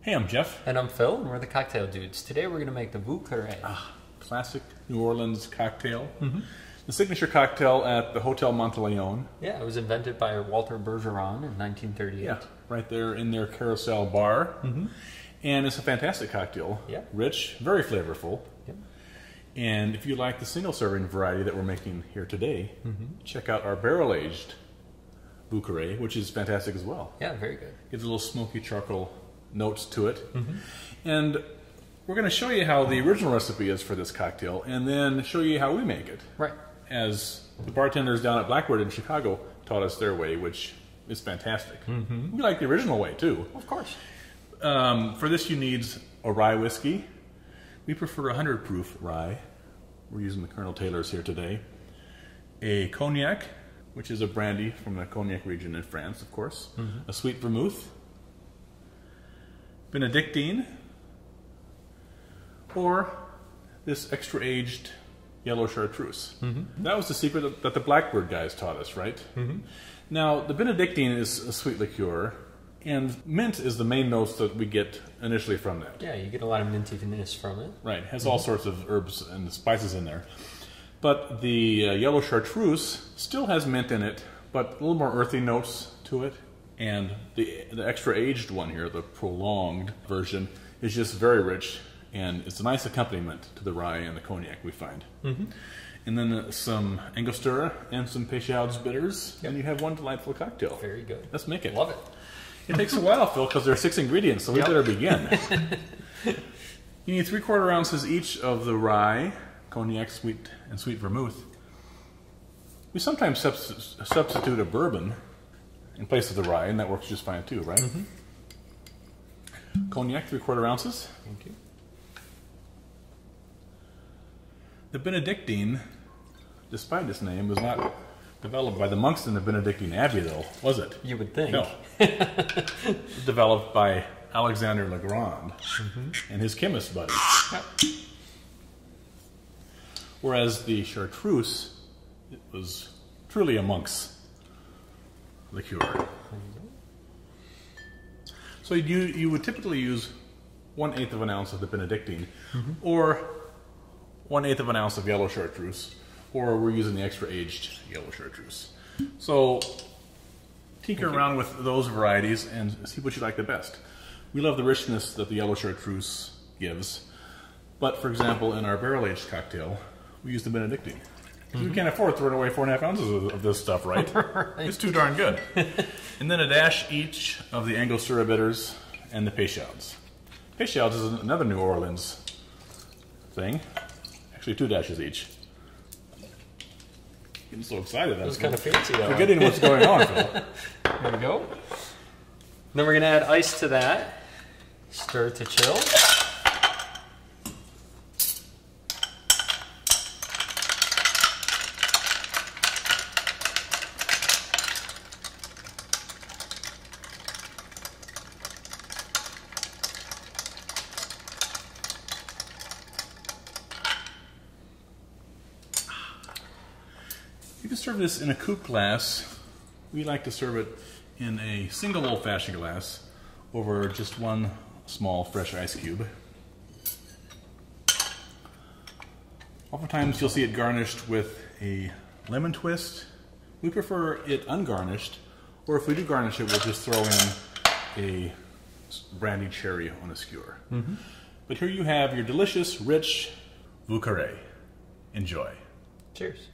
Hey, I'm Jeff. And I'm Phil, and we're the Cocktail Dudes. Today we're going to make the Vieux Carré. Classic New Orleans cocktail. The signature cocktail at the Hotel Monteleone. Yeah, it was invented by Walter Bergeron in 1938. Yeah, right there in their Carousel bar. And it's a fantastic cocktail. Yeah. Rich, very flavorful. Yep. And if you like the single serving variety that we're making here today, check out our barrel-aged Vieux Carré, which is fantastic as well. Yeah, very good. Gives a little smoky charcoal notes to it. And we're going to show you how the original recipe is for this cocktail, and then show you how we make it. Right. As the bartenders down at Blackbird in Chicago taught us their way, which is fantastic. We like the original way too. Of course. For this you need a rye whiskey. We prefer 100 proof rye. We're using the Colonel Taylor's here today. A cognac, which is a brandy from the cognac region in France, of course. A sweet vermouth. Benedictine. Or this extra aged Yellow Chartreuse. That was the secret that the Blackbird guys taught us, right? Now, the Benedictine is a sweet liqueur, and mint is the main notes that we get initially from that. Yeah, you get a lot of mintiness from it. Right, it has all sorts of herbs and spices in there. But the Yellow Chartreuse still has mint in it, but a little more earthy notes to it. And the extra aged one here, the prolonged version, is just very rich, and it's a nice accompaniment to the rye and the cognac we find. And then some Angostura and some Peychaud's bitters, and you have one delightful cocktail. Very good. Let's make it. Love it. It takes a while, Phil, because there are 6 ingredients, so we better begin. You need 3/4 ounces each of the rye, cognac, sweet vermouth. We sometimes substitute a bourbon in place of the rye, and that works just fine too, right? Cognac, 3/4 ounces. Thank you. The Benedictine, despite its name, was not developed by the monks in the Benedictine Abbey, though, was it? You would think. No. It was developed by Alexander Legrand and his chemist buddies. Whereas the Chartreuse, it was truly a monk's liqueur. So you would typically use 1/8 of an ounce of the Benedictine, or 1/8 of an ounce of Yellow Chartreuse, or we're using the extra aged Yellow Chartreuse. So tinker around with those varieties and see what you like the best. We love the richness that the Yellow Chartreuse gives, but for example, in our barrel-aged cocktail, we use the Benedictine. We can't afford throwing away 4.5 ounces of this stuff, right? It's too darn good. And then a dash each of the Angostura bitters and the Peychaud's. Peychaud's is another New Orleans thing. Actually, 2 dashes each. Getting so excited. That was kind of fancy, though. Forgetting what's going on, Phil. There we go. Then we're going to add ice to that. Stir to chill. You can serve this in a coupe glass. We like to serve it in a single old-fashioned glass over just one small fresh ice cube. Oftentimes you'll see it garnished with a lemon twist. We prefer it ungarnished, or if we do garnish it, we'll just throw in a brandied cherry on a skewer. But here you have your delicious, rich Vieux Carré. Enjoy. Cheers.